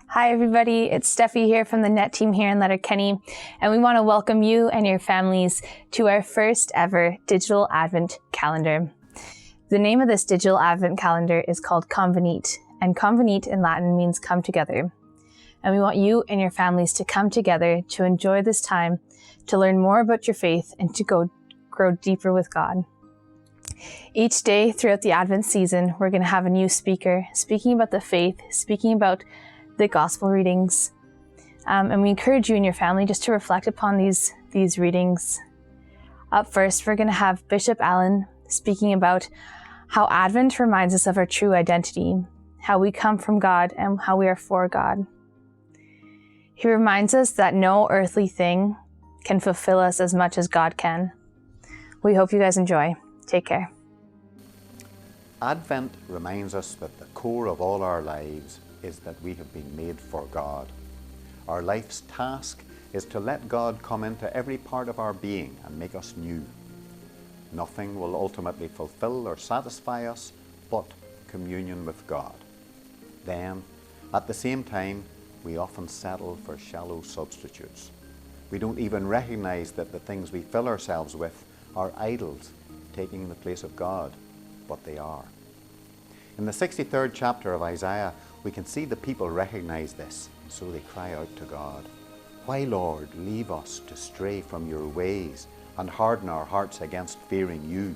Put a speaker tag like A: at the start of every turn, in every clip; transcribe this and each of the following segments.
A: Hi everybody, it's Steffi here from the Net team here in Letterkenny, and we want to welcome you and your families to our first ever digital Advent calendar. The name of this digital Advent calendar is called Convenit, and Convenit in Latin means come together. And we want you and your families to come together to enjoy this time, to learn more about your faith and to grow deeper with God. Each day throughout the Advent season, we're going to have a new speaker speaking about the faith, speaking about the gospel readings. And we encourage you and your family just to reflect upon these readings. Up first, we're going to have Bishop Allen speaking about how Advent reminds us of our true identity, how we come from God and how we are for God. He reminds us that no earthly thing can fulfill us as much as God can. We hope you guys enjoy. Take care.
B: Advent reminds us that the core of all our lives is that we have been made for God. Our life's task is to let God come into every part of our being and make us new. Nothing will ultimately fulfill or satisfy us but communion with God. Then, at the same time, we often settle for shallow substitutes. We don't even recognize that the things we fill ourselves with are idols taking the place of God, but they are. In the 63rd chapter of Isaiah, we can see the people recognize this, and so they cry out to God. Why, Lord, leave us to stray from your ways and harden our hearts against fearing you?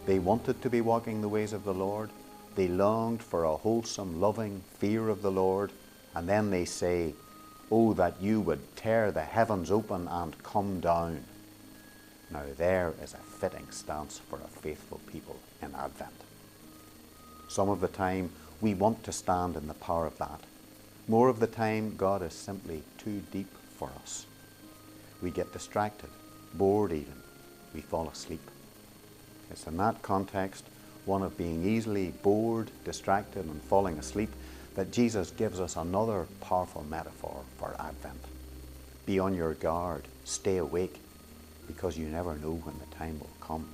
B: They wanted to be walking the ways of the Lord. They longed for a wholesome, loving fear of the Lord. And then they say, oh, that you would tear the heavens open and come down. Now there is a fitting stance for a faithful people in Advent. Some of the time, we want to stand in the power of that. More of the time, God is simply too deep for us. We get distracted, bored even. We fall asleep. It's in that context, one of being easily bored, distracted, and falling asleep, that Jesus gives us another powerful metaphor for Advent. Be on your guard, stay awake, because you never know when the time will come.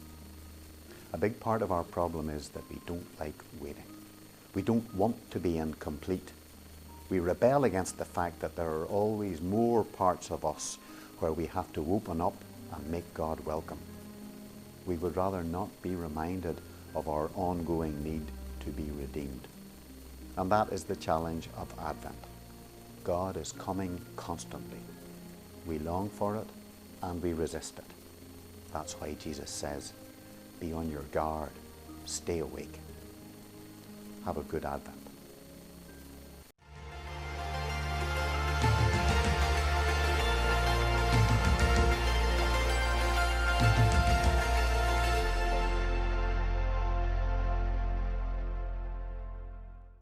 B: A big part of our problem is that we don't like waiting. We don't want to be incomplete. We rebel against the fact that there are always more parts of us where we have to open up and make God welcome. We would rather not be reminded of our ongoing need to be redeemed. And that is the challenge of Advent. God is coming constantly. We long for it and we resist it. That's why Jesus says, be on your guard, stay awake. Have a good Advent.